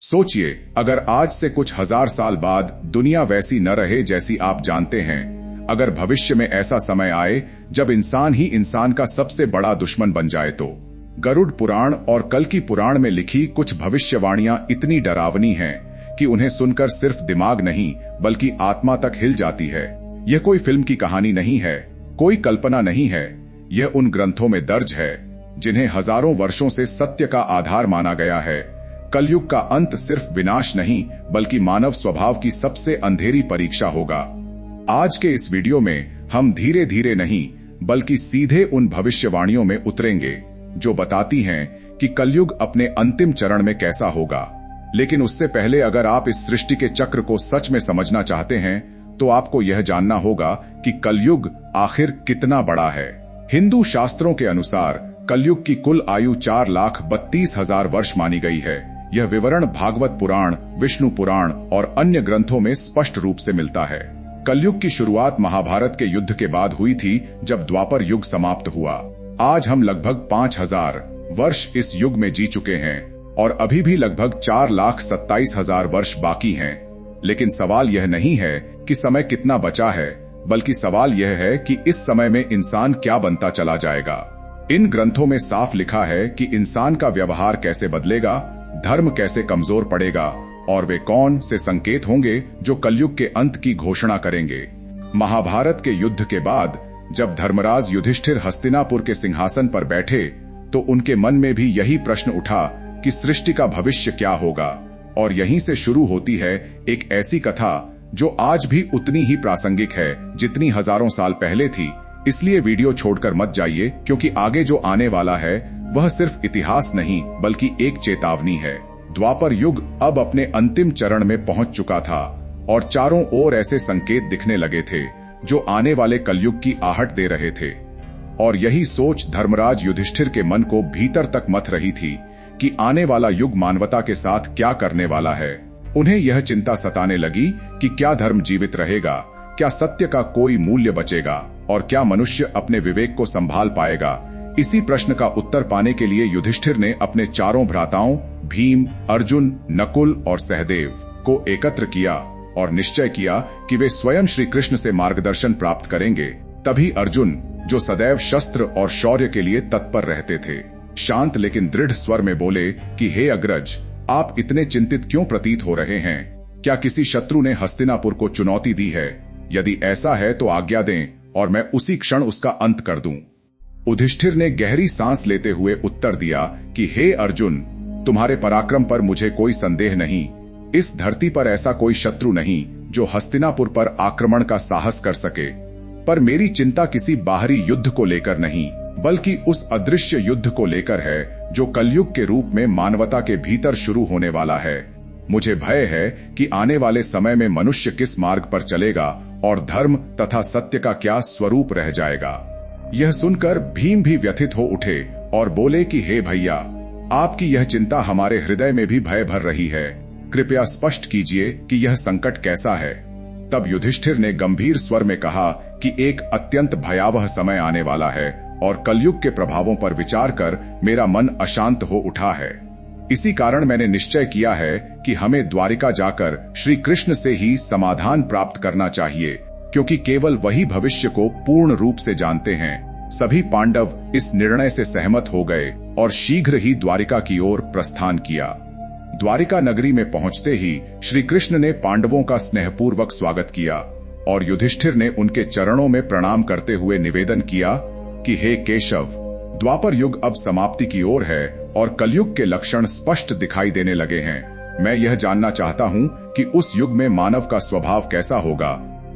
सोचिए, अगर आज से कुछ हजार साल बाद दुनिया वैसी न रहे जैसी आप जानते हैं, अगर भविष्य में ऐसा समय आए जब इंसान ही इंसान का सबसे बड़ा दुश्मन बन जाए तो। गरुड़ पुराण और कल्कि पुराण में लिखी कुछ भविष्यवाणियां इतनी डरावनी हैं कि उन्हें सुनकर सिर्फ दिमाग नहीं बल्कि आत्मा तक हिल जाती है। यह कोई फिल्म की कहानी नहीं है, कोई कल्पना नहीं है, यह उन ग्रंथों में दर्ज है जिन्हें हजारों वर्षों से सत्य का आधार माना गया है। कलयुग का अंत सिर्फ विनाश नहीं बल्कि मानव स्वभाव की सबसे अंधेरी परीक्षा होगा। आज के इस वीडियो में हम धीरे धीरे नहीं बल्कि सीधे उन भविष्यवाणियों में उतरेंगे जो बताती हैं कि कलयुग अपने अंतिम चरण में कैसा होगा। लेकिन उससे पहले अगर आप इस सृष्टि के चक्र को सच में समझना चाहते हैं तो आपको यह जानना होगा कि कलयुग आखिर कितना बड़ा है। हिंदू शास्त्रों के अनुसार कलयुग की कुल आयु 4,32,000 वर्ष मानी गई है। यह विवरण भागवत पुराण, विष्णु पुराण और अन्य ग्रंथों में स्पष्ट रूप से मिलता है। कलयुग की शुरुआत महाभारत के युद्ध के बाद हुई थी जब द्वापर युग समाप्त हुआ। आज हम लगभग 5,000 वर्ष इस युग में जी चुके हैं और अभी भी लगभग 4,27,000 वर्ष बाकी हैं। लेकिन सवाल यह नहीं है कि समय कितना बचा है, बल्कि सवाल यह है कि इस समय में इंसान क्या बनता चला जाएगा। इन ग्रंथों में साफ लिखा है कि इंसान का व्यवहार कैसे बदलेगा, धर्म कैसे कमजोर पड़ेगा और वे कौन से संकेत होंगे जो कलयुग के अंत की घोषणा करेंगे। महाभारत के युद्ध के बाद जब धर्मराज युधिष्ठिर हस्तिनापुर के सिंहासन पर बैठे तो उनके मन में भी यही प्रश्न उठा कि सृष्टि का भविष्य क्या होगा। और यहीं से शुरू होती है एक ऐसी कथा जो आज भी उतनी ही प्रासंगिक है जितनी हजारों साल पहले थी। इसलिए वीडियो छोड़कर मत जाइए, क्योंकि आगे जो आने वाला है वह सिर्फ इतिहास नहीं बल्कि एक चेतावनी है। द्वापर युग अब अपने अंतिम चरण में पहुंच चुका था और चारों ओर ऐसे संकेत दिखने लगे थे जो आने वाले कलयुग की आहट दे रहे थे। और यही सोच धर्मराज युधिष्ठिर के मन को भीतर तक मथ रही थी कि आने वाला युग मानवता के साथ क्या करने वाला है। उन्हें यह चिंता सताने लगी कि क्या धर्म जीवित रहेगा, क्या सत्य का कोई मूल्य बचेगा और क्या मनुष्य अपने विवेक को संभाल पाएगा। इसी प्रश्न का उत्तर पाने के लिए युधिष्ठिर ने अपने चारों भ्राताओं भीम, अर्जुन, नकुल और सहदेव को एकत्र किया और निश्चय किया कि वे स्वयं श्री कृष्ण से मार्गदर्शन प्राप्त करेंगे। तभी अर्जुन, जो सदैव शस्त्र और शौर्य के लिए तत्पर रहते थे, शांत लेकिन दृढ़ स्वर में बोले कि हे अग्रज, आप इतने चिंतित क्यों प्रतीत हो रहे हैं? क्या किसी शत्रु ने हस्तिनापुर को चुनौती दी है? यदि ऐसा है तो आज्ञा दें और मैं उसी क्षण उसका अंत कर दूं। युधिष्ठिर ने गहरी सांस लेते हुए उत्तर दिया कि हे अर्जुन, तुम्हारे पराक्रम पर मुझे कोई संदेह नहीं। इस धरती पर ऐसा कोई शत्रु नहीं जो हस्तिनापुर पर आक्रमण का साहस कर सके। पर मेरी चिंता किसी बाहरी युद्ध को लेकर नहीं बल्कि उस अदृश्य युद्ध को लेकर है जो कलयुग के रूप में मानवता के भीतर शुरू होने वाला है। मुझे भय है कि आने वाले समय में मनुष्य किस मार्ग पर चलेगा और धर्म तथा सत्य का क्या स्वरूप रह जाएगा। यह सुनकर भीम भी व्यथित हो उठे और बोले कि हे भैया, आपकी यह चिंता हमारे हृदय में भी भय भर रही है। कृपया स्पष्ट कीजिए कि यह संकट कैसा है। तब युधिष्ठिर ने गंभीर स्वर में कहा कि एक अत्यंत भयावह समय आने वाला है और कलयुग के प्रभावों पर विचार कर मेरा मन अशांत हो उठा है। इसी कारण मैंने निश्चय किया है कि हमें द्वारिका जाकर श्री कृष्ण से ही समाधान प्राप्त करना चाहिए, क्योंकि केवल वही भविष्य को पूर्ण रूप से जानते हैं। सभी पांडव इस निर्णय से सहमत हो गए और शीघ्र ही द्वारिका की ओर प्रस्थान किया। द्वारिका नगरी में पहुंचते ही श्री कृष्ण ने पांडवों का स्नेहपूर्वक स्वागत किया और युधिष्ठिर ने उनके चरणों में प्रणाम करते हुए निवेदन किया कि हे केशव, द्वापर युग अब समाप्ति की ओर है और कलयुग के लक्षण स्पष्ट दिखाई देने लगे हैं। मैं यह जानना चाहता हूं कि उस युग में मानव का स्वभाव कैसा होगा,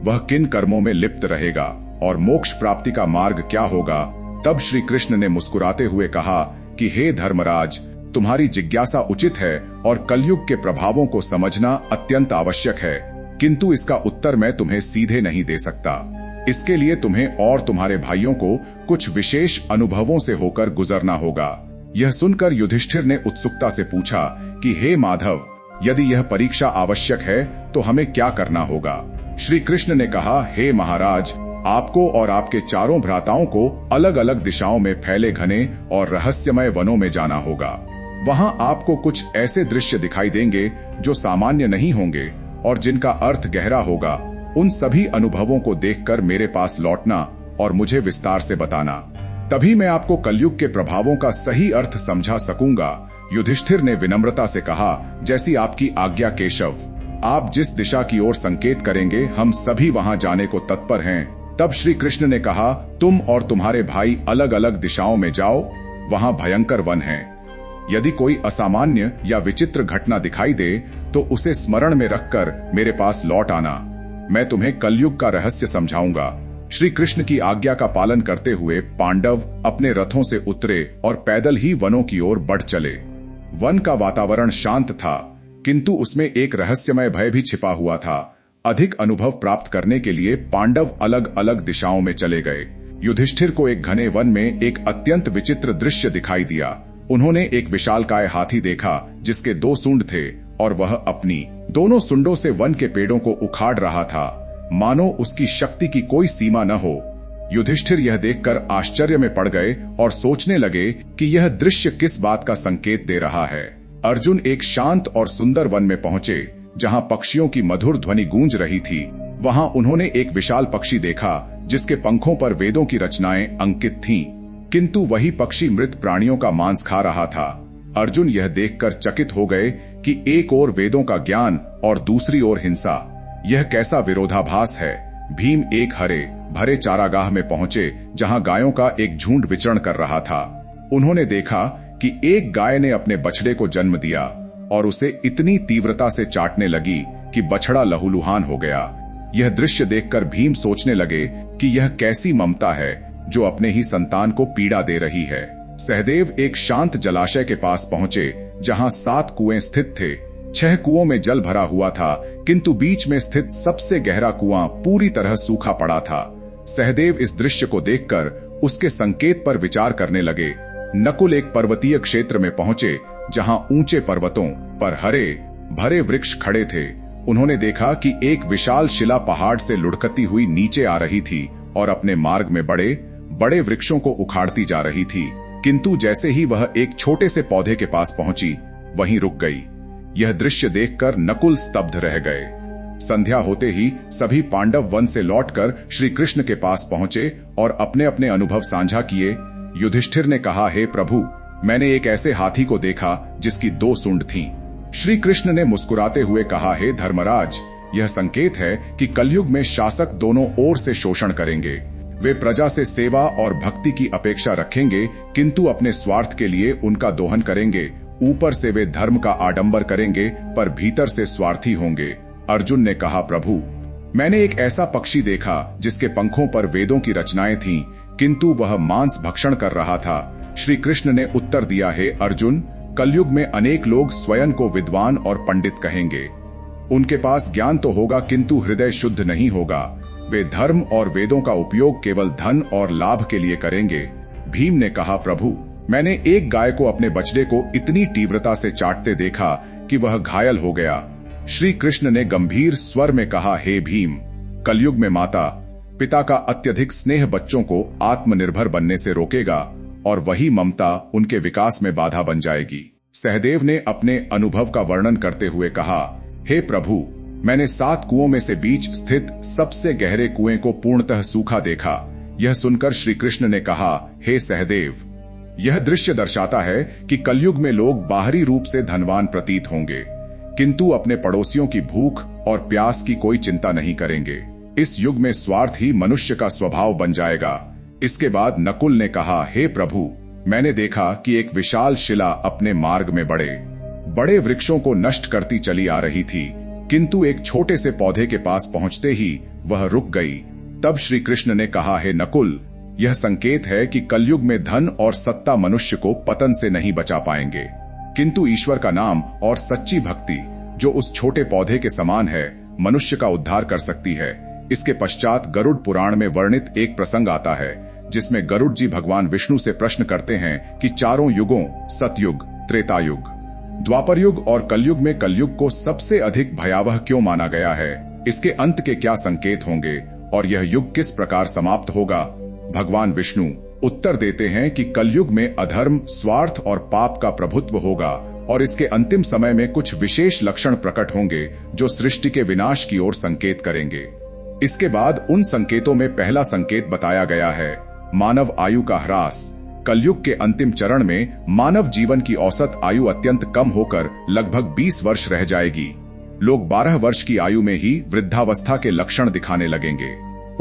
वह किन कर्मों में लिप्त रहेगा और मोक्ष प्राप्ति का मार्ग क्या होगा। तब श्री कृष्ण ने मुस्कुराते हुए कहा कि हे धर्मराज, तुम्हारी जिज्ञासा उचित है और कलयुग के प्रभावों को समझना अत्यंत आवश्यक है, किंतु इसका उत्तर मैं तुम्हें सीधे नहीं दे सकता। इसके लिए तुम्हें और तुम्हारे भाइयों को कुछ विशेष अनुभवों से होकर गुजरना होगा। यह सुनकर युधिष्ठिर ने उत्सुकता से पूछा कि हे माधव, यदि यह परीक्षा आवश्यक है तो हमें क्या करना होगा? श्री कृष्ण ने कहा, हे महाराज, आपको और आपके चारों भ्राताओं को अलग अलग दिशाओं में फैले घने और रहस्यमय वनों में जाना होगा। वहां आपको कुछ ऐसे दृश्य दिखाई देंगे जो सामान्य नहीं होंगे और जिनका अर्थ गहरा होगा। उन सभी अनुभवों को देखकर मेरे पास लौटना और मुझे विस्तार से बताना, तभी मैं आपको कलयुग के प्रभावों का सही अर्थ समझा सकूंगा। युधिष्ठिर ने विनम्रता से कहा, जैसी आपकी आज्ञा केशव। आप जिस दिशा की ओर संकेत करेंगे हम सभी वहां जाने को तत्पर हैं। तब श्री कृष्ण ने कहा, तुम और तुम्हारे भाई अलग अलग दिशाओं में जाओ, वहां भयंकर वन है। यदि कोई असामान्य या विचित्र घटना दिखाई दे तो उसे स्मरण में रखकर मेरे पास लौट आना। मैं तुम्हें कलयुग का रहस्य समझाऊंगा। श्री कृष्ण की आज्ञा का पालन करते हुए पांडव अपने रथों से उतरे और पैदल ही वनों की ओर बढ़ चले। वन का वातावरण शांत था, किंतु उसमें एक रहस्यमय भय भी छिपा हुआ था। अधिक अनुभव प्राप्त करने के लिए पांडव अलग अलग दिशाओं में चले गए। युधिष्ठिर को एक घने वन में एक अत्यंत विचित्र दृश्य दिखाई दिया। उन्होंने एक विशालकाय हाथी देखा जिसके 2 सूंड थे और वह अपनी दोनों सूंडों से वन के पेड़ों को उखाड़ रहा था, मानो उसकी शक्ति की कोई सीमा न हो। युधिष्ठिर यह देखकर आश्चर्य में पड़ गए और सोचने लगे कि यह दृश्य किस बात का संकेत दे रहा है। अर्जुन एक शांत और सुंदर वन में पहुंचे जहां पक्षियों की मधुर ध्वनि गूंज रही थी। वहां उन्होंने एक विशाल पक्षी देखा जिसके पंखों पर वेदों की रचनाएं अंकित थीं, किंतु वही पक्षी मृत प्राणियों का मांस खा रहा था। अर्जुन यह देखकर चकित हो गए कि एक ओर वेदों का ज्ञान और दूसरी ओर हिंसा, यह कैसा विरोधाभास है। भीम एक हरे भरे चारागाह में पहुंचे जहां गायों का एक झुंड विचरण कर रहा था। उन्होंने देखा कि एक गाय ने अपने बछड़े को जन्म दिया और उसे इतनी तीव्रता से चाटने लगी कि बछड़ा लहूलुहान हो गया। यह दृश्य देखकर भीम सोचने लगे कि यह कैसी ममता है जो अपने ही संतान को पीड़ा दे रही है। सहदेव एक शांत जलाशय के पास पहुंचे जहां 7 कुएं स्थित थे। 6 कुओं में जल भरा हुआ था, किंतु बीच में स्थित सबसे गहरा कुआं पूरी तरह सूखा पड़ा था। सहदेव इस दृश्य को देखकर उसके संकेत पर विचार करने लगे। नकुल एक पर्वतीय क्षेत्र में पहुंचे जहां ऊंचे पर्वतों पर हरे भरे वृक्ष खड़े थे। उन्होंने देखा कि एक विशाल शिला पहाड़ से लुढ़कती हुई नीचे आ रही थी और अपने मार्ग में बड़े बड़े वृक्षों को उखाड़ती जा रही थी, किंतु जैसे ही वह एक छोटे से पौधे के पास पहुंची वहीं रुक गई। यह दृश्य देखकर नकुल स्तब्ध रह गए। संध्या होते ही सभी पांडव वन से लौटकर श्री कृष्ण के पास पहुंचे और अपने अपने अनुभव साझा किए। युधिष्ठिर ने कहा, हे प्रभु, मैंने एक ऐसे हाथी को देखा जिसकी 2 सूंड थीं। श्री कृष्ण ने मुस्कुराते हुए कहा, हे धर्मराज, यह संकेत है कि कलयुग में शासक दोनों ओर से शोषण करेंगे। वे प्रजा से सेवा और भक्ति की अपेक्षा रखेंगे, किंतु अपने स्वार्थ के लिए उनका दोहन करेंगे। ऊपर से वे धर्म का आडंबर करेंगे पर भीतर से स्वार्थी होंगे। अर्जुन ने कहा, प्रभु, मैंने एक ऐसा पक्षी देखा जिसके पंखों पर वेदों की रचनाएं थीं, किंतु वह मांस भक्षण कर रहा था। श्री कृष्ण ने उत्तर दिया, हे अर्जुन, कलयुग में अनेक लोग स्वयं को विद्वान और पंडित कहेंगे। उनके पास ज्ञान तो होगा किंतु हृदय शुद्ध नहीं होगा। वे धर्म और वेदों का उपयोग केवल धन और लाभ के लिए करेंगे। भीम ने कहा, प्रभु, मैंने एक गाय को अपने बछड़े को इतनी तीव्रता से चाटते देखा कि वह घायल हो गया। श्री कृष्ण ने गंभीर स्वर में कहा, हे भीम, कलयुग में माता पिता का अत्यधिक स्नेह बच्चों को आत्मनिर्भर बनने से रोकेगा और वही ममता उनके विकास में बाधा बन जाएगी। सहदेव ने अपने अनुभव का वर्णन करते हुए कहा, हे प्रभु, मैंने 7 कुओं में से बीच स्थित सबसे गहरे कुएं को पूर्णतः सूखा देखा। यह सुनकर श्री कृष्ण ने कहा, हे सहदेव, यह दृश्य दर्शाता है कि कलयुग में लोग बाहरी रूप से धनवान प्रतीत होंगे, किंतु अपने पड़ोसियों की भूख और प्यास की कोई चिंता नहीं करेंगे। इस युग में स्वार्थ ही मनुष्य का स्वभाव बन जाएगा। इसके बाद नकुल ने कहा, हे प्रभु, मैंने देखा कि एक विशाल शिला अपने मार्ग में बड़े बड़े वृक्षों को नष्ट करती चली आ रही थी, किंतु एक छोटे से पौधे के पास पहुंचते ही वह रुक गई। तब श्री कृष्ण ने कहा, हे नकुल, यह संकेत है कि कलयुग में धन और सत्ता मनुष्य को पतन से नहीं बचा पाएंगे, किंतु ईश्वर का नाम और सच्ची भक्ति जो उस छोटे पौधे के समान है मनुष्य का उद्धार कर सकती है। इसके पश्चात गरुड़ पुराण में वर्णित एक प्रसंग आता है जिसमें गरुड़ जी भगवान विष्णु से प्रश्न करते हैं कि चारों युगों सतयुग, त्रेतायुग, द्वापर युग और कलयुग में कलयुग को सबसे अधिक भयावह क्यों माना गया है? इसके अंत के क्या संकेत होंगे और यह युग किस प्रकार समाप्त होगा? भगवान विष्णु उत्तर देते हैं कि कलयुग में अधर्म, स्वार्थ और पाप का प्रभुत्व होगा और इसके अंतिम समय में कुछ विशेष लक्षण प्रकट होंगे जो सृष्टि के विनाश की ओर संकेत करेंगे। इसके बाद उन संकेतों में पहला संकेत बताया गया है मानव आयु का ह्रास। कलयुग के अंतिम चरण में मानव जीवन की औसत आयु अत्यंत कम होकर लगभग 20 वर्ष रह जाएगी। लोग 12 वर्ष की आयु में ही वृद्धावस्था के लक्षण दिखाने लगेंगे।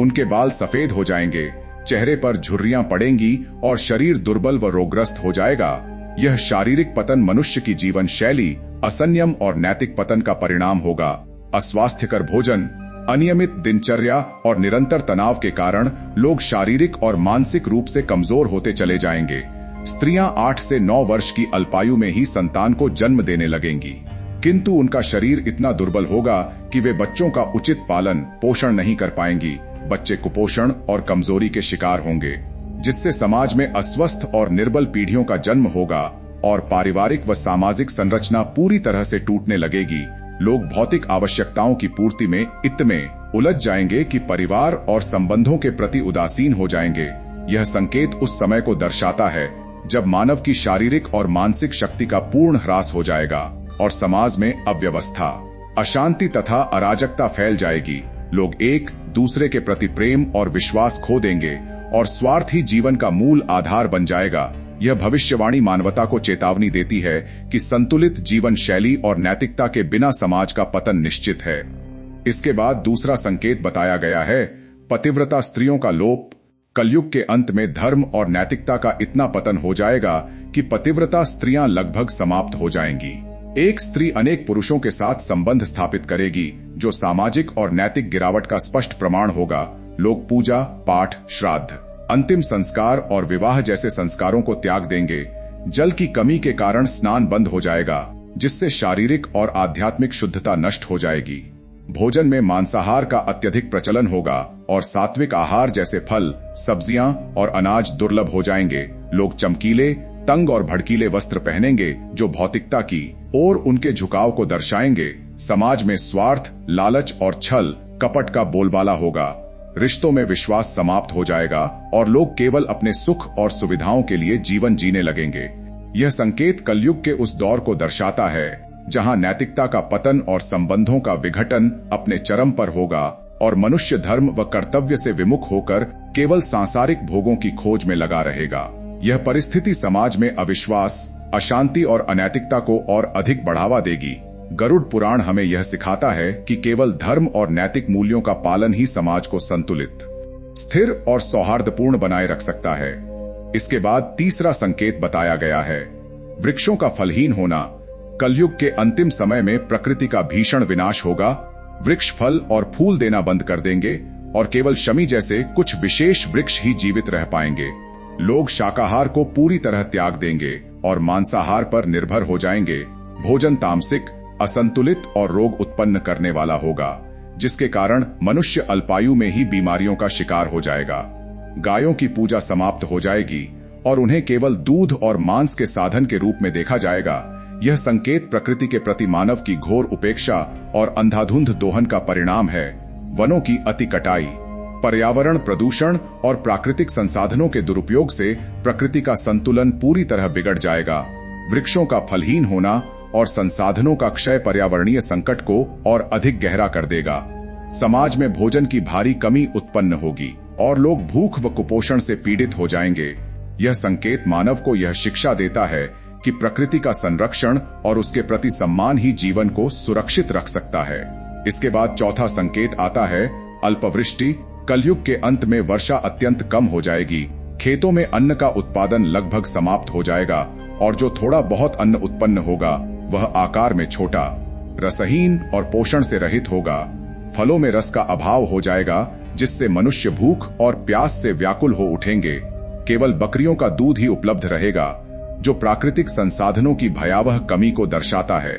उनके बाल सफेद हो जाएंगे, चेहरे पर झुर्रियां पड़ेंगी और शरीर दुर्बल व रोगग्रस्त हो जाएगा। यह शारीरिक पतन मनुष्य की जीवन शैली, असंयम और नैतिक पतन का परिणाम होगा। अस्वास्थ्यकर भोजन, अनियमित दिनचर्या और निरंतर तनाव के कारण लोग शारीरिक और मानसिक रूप से कमजोर होते चले जाएंगे। स्त्रियां 8 से 9 वर्ष की अल्पायु में ही संतान को जन्म देने लगेंगी, किंतु उनका शरीर इतना दुर्बल होगा कि वे बच्चों का उचित पालन पोषण नहीं कर पाएंगी। बच्चे कुपोषण और कमजोरी के शिकार होंगे, जिससे समाज में अस्वस्थ और निर्बल पीढ़ियों का जन्म होगा और पारिवारिक व सामाजिक संरचना पूरी तरह से टूटने लगेगी। लोग भौतिक आवश्यकताओं की पूर्ति में इतने उलझ जाएंगे कि परिवार और संबंधों के प्रति उदासीन हो जाएंगे। यह संकेत उस समय को दर्शाता है जब मानव की शारीरिक और मानसिक शक्ति का पूर्ण ह्रास हो जाएगा और समाज में अव्यवस्था, अशांति तथा अराजकता फैल जाएगी। लोग एक दूसरे के प्रति प्रेम और विश्वास खो देंगे और स्वार्थ ही जीवन का मूल आधार बन जाएगा। यह भविष्यवाणी मानवता को चेतावनी देती है कि संतुलित जीवन शैली और नैतिकता के बिना समाज का पतन निश्चित है। इसके बाद दूसरा संकेत बताया गया है पतिव्रता स्त्रियों का लोप। कलयुग के अंत में धर्म और नैतिकता का इतना पतन हो जाएगा कि पतिव्रता स्त्रियां लगभग समाप्त हो जाएंगी। एक स्त्री अनेक पुरुषों के साथ संबंध स्थापित करेगी, जो सामाजिक और नैतिक गिरावट का स्पष्ट प्रमाण होगा। लोग पूजा पाठ, श्राद्ध, अंतिम संस्कार और विवाह जैसे संस्कारों को त्याग देंगे। जल की कमी के कारण स्नान बंद हो जाएगा, जिससे शारीरिक और आध्यात्मिक शुद्धता नष्ट हो जाएगी। भोजन में मांसाहार का अत्यधिक प्रचलन होगा और सात्विक आहार जैसे फल, सब्जियां और अनाज दुर्लभ हो जाएंगे। लोग चमकीले, तंग और भड़कीले वस्त्र पहनेंगे, जो भौतिकता की ओर उनके झुकाव को दर्शाएंगे। समाज में स्वार्थ, लालच और छल कपट का बोलबाला होगा। रिश्तों में विश्वास समाप्त हो जाएगा और लोग केवल अपने सुख और सुविधाओं के लिए जीवन जीने लगेंगे। यह संकेत कलयुग के उस दौर को दर्शाता है जहां नैतिकता का पतन और संबंधों का विघटन अपने चरम पर होगा और मनुष्य धर्म व कर्तव्य से विमुख होकर केवल सांसारिक भोगों की खोज में लगा रहेगा। यह परिस्थिति समाज में अविश्वास, अशांति और अनैतिकता को और अधिक बढ़ावा देगी। गरुड़ पुराण हमें यह सिखाता है कि केवल धर्म और नैतिक मूल्यों का पालन ही समाज को संतुलित, स्थिर और सौहार्दपूर्ण बनाए रख सकता है। इसके बाद तीसरा संकेत बताया गया है वृक्षों का फलहीन होना। कलयुग के अंतिम समय में प्रकृति का भीषण विनाश होगा। वृक्ष फल और फूल देना बंद कर देंगे और केवल शमी जैसे कुछ विशेष वृक्ष ही जीवित रह पाएंगे। लोग शाकाहार को पूरी तरह त्याग देंगे और मांसाहार पर निर्भर हो जाएंगे। भोजन तामसिक, असंतुलित और रोग उत्पन्न करने वाला होगा, जिसके कारण मनुष्य अल्पायु में ही बीमारियों का शिकार हो जाएगा। गायों की पूजा समाप्त हो जाएगी और उन्हें केवल दूध और मांस के साधन के रूप में देखा जाएगा। यह संकेत प्रकृति के प्रति मानव की घोर उपेक्षा और अंधाधुंध दोहन का परिणाम है। वनों की अति कटाई, पर्यावरण प्रदूषण और प्राकृतिक संसाधनों के दुरुपयोग से प्रकृति का संतुलन पूरी तरह बिगड़ जाएगा। वृक्षों का फलहीन होना और संसाधनों का क्षय पर्यावरणीय संकट को और अधिक गहरा कर देगा। समाज में भोजन की भारी कमी उत्पन्न होगी और लोग भूख व कुपोषण से पीड़ित हो जाएंगे। यह संकेत मानव को यह शिक्षा देता है कि प्रकृति का संरक्षण और उसके प्रति सम्मान ही जीवन को सुरक्षित रख सकता है। इसके बाद चौथा संकेत आता है अल्पवृष्टि। कलयुग के अंत में वर्षा अत्यंत कम हो जाएगी। खेतों में अन्न का उत्पादन लगभग समाप्त हो जाएगा और जो थोड़ा बहुत अन्न उत्पन्न होगा वह आकार में छोटा, रसहीन और पोषण से रहित होगा। फलों में रस का अभाव हो जाएगा, जिससे मनुष्य भूख और प्यास से व्याकुल हो उठेंगे। केवल बकरियों का दूध ही उपलब्ध रहेगा, जो प्राकृतिक संसाधनों की भयावह कमी को दर्शाता है।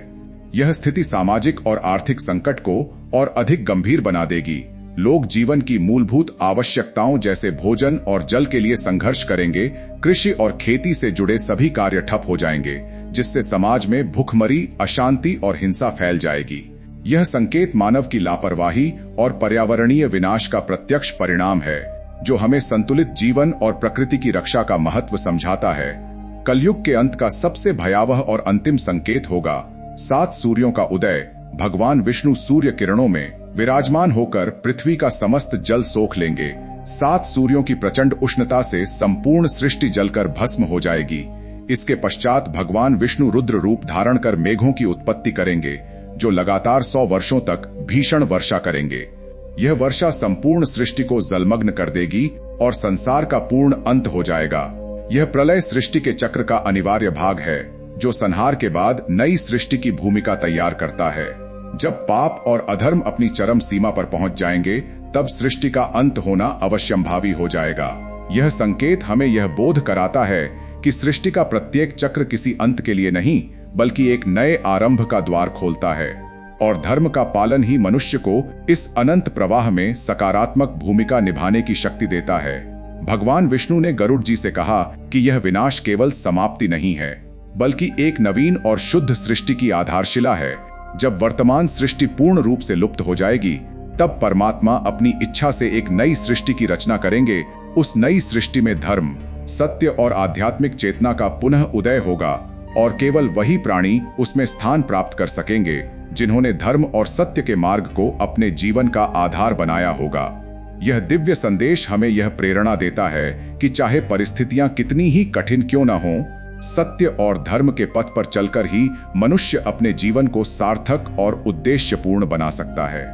यह स्थिति सामाजिक और आर्थिक संकट को और अधिक गंभीर बना देगी। लोग जीवन की मूलभूत आवश्यकताओं जैसे भोजन और जल के लिए संघर्ष करेंगे। कृषि और खेती से जुड़े सभी कार्य ठप हो जाएंगे, जिससे समाज में भूखमरी, अशांति और हिंसा फैल जाएगी। यह संकेत मानव की लापरवाही और पर्यावरणीय विनाश का प्रत्यक्ष परिणाम है। जो हमें संतुलित जीवन और प्रकृति की रक्षा का महत्व समझाता है। कलयुग के अंत का सबसे भयावह और अंतिम संकेत होगा 7 सूर्यों का उदय। भगवान विष्णु सूर्य किरणों में विराजमान होकर पृथ्वी का समस्त जल सोख लेंगे। 7 सूर्यों की प्रचंड उष्णता से संपूर्ण सृष्टि जलकर भस्म हो जाएगी। इसके पश्चात भगवान विष्णु रुद्र रूप धारण कर मेघों की उत्पत्ति करेंगे, जो लगातार 100 वर्षों तक भीषण वर्षा करेंगे। यह वर्षा संपूर्ण सृष्टि को जलमग्न कर देगी और संसार का पूर्ण अंत हो जाएगा। यह प्रलय सृष्टि के चक्र का अनिवार्य भाग है, जो संहार के बाद नई सृष्टि की भूमिका तैयार करता है। जब पाप और अधर्म अपनी चरम सीमा पर पहुंच जाएंगे, तब सृष्टि का अंत होना अवश्यंभावी हो जाएगा। यह संकेत हमें यह बोध कराता है कि सृष्टि का प्रत्येक चक्र किसी अंत के लिए नहीं, बल्कि एक नए आरंभ का द्वार खोलता है, और धर्म का पालन ही मनुष्य को इस अनंत प्रवाह में सकारात्मक भूमिका निभाने की शक्ति देता है। भगवान विष्णु ने गरुड़ जी से कहा कि यह विनाश केवल समाप्ति नहीं है, बल्कि एक नवीन और शुद्ध सृष्टि की आधारशिला है। जब वर्तमान सृष्टि पूर्ण रूप से लुप्त हो जाएगी, तब परमात्मा अपनी इच्छा से एक नई सृष्टि की रचना करेंगे। उस नई सृष्टि में धर्म, सत्य और आध्यात्मिक चेतना का पुनः उदय होगा, और केवल वही प्राणी उसमें स्थान प्राप्त कर सकेंगे जिन्होंने धर्म और सत्य के मार्ग को अपने जीवन का आधार बनाया होगा। यह दिव्य संदेश हमें यह प्रेरणा देता है कि चाहे परिस्थितियां कितनी ही कठिन क्यों न हों, सत्य और धर्म के पथ पर चलकर ही मनुष्य अपने जीवन को सार्थक और उद्देश्यपूर्ण बना सकता है।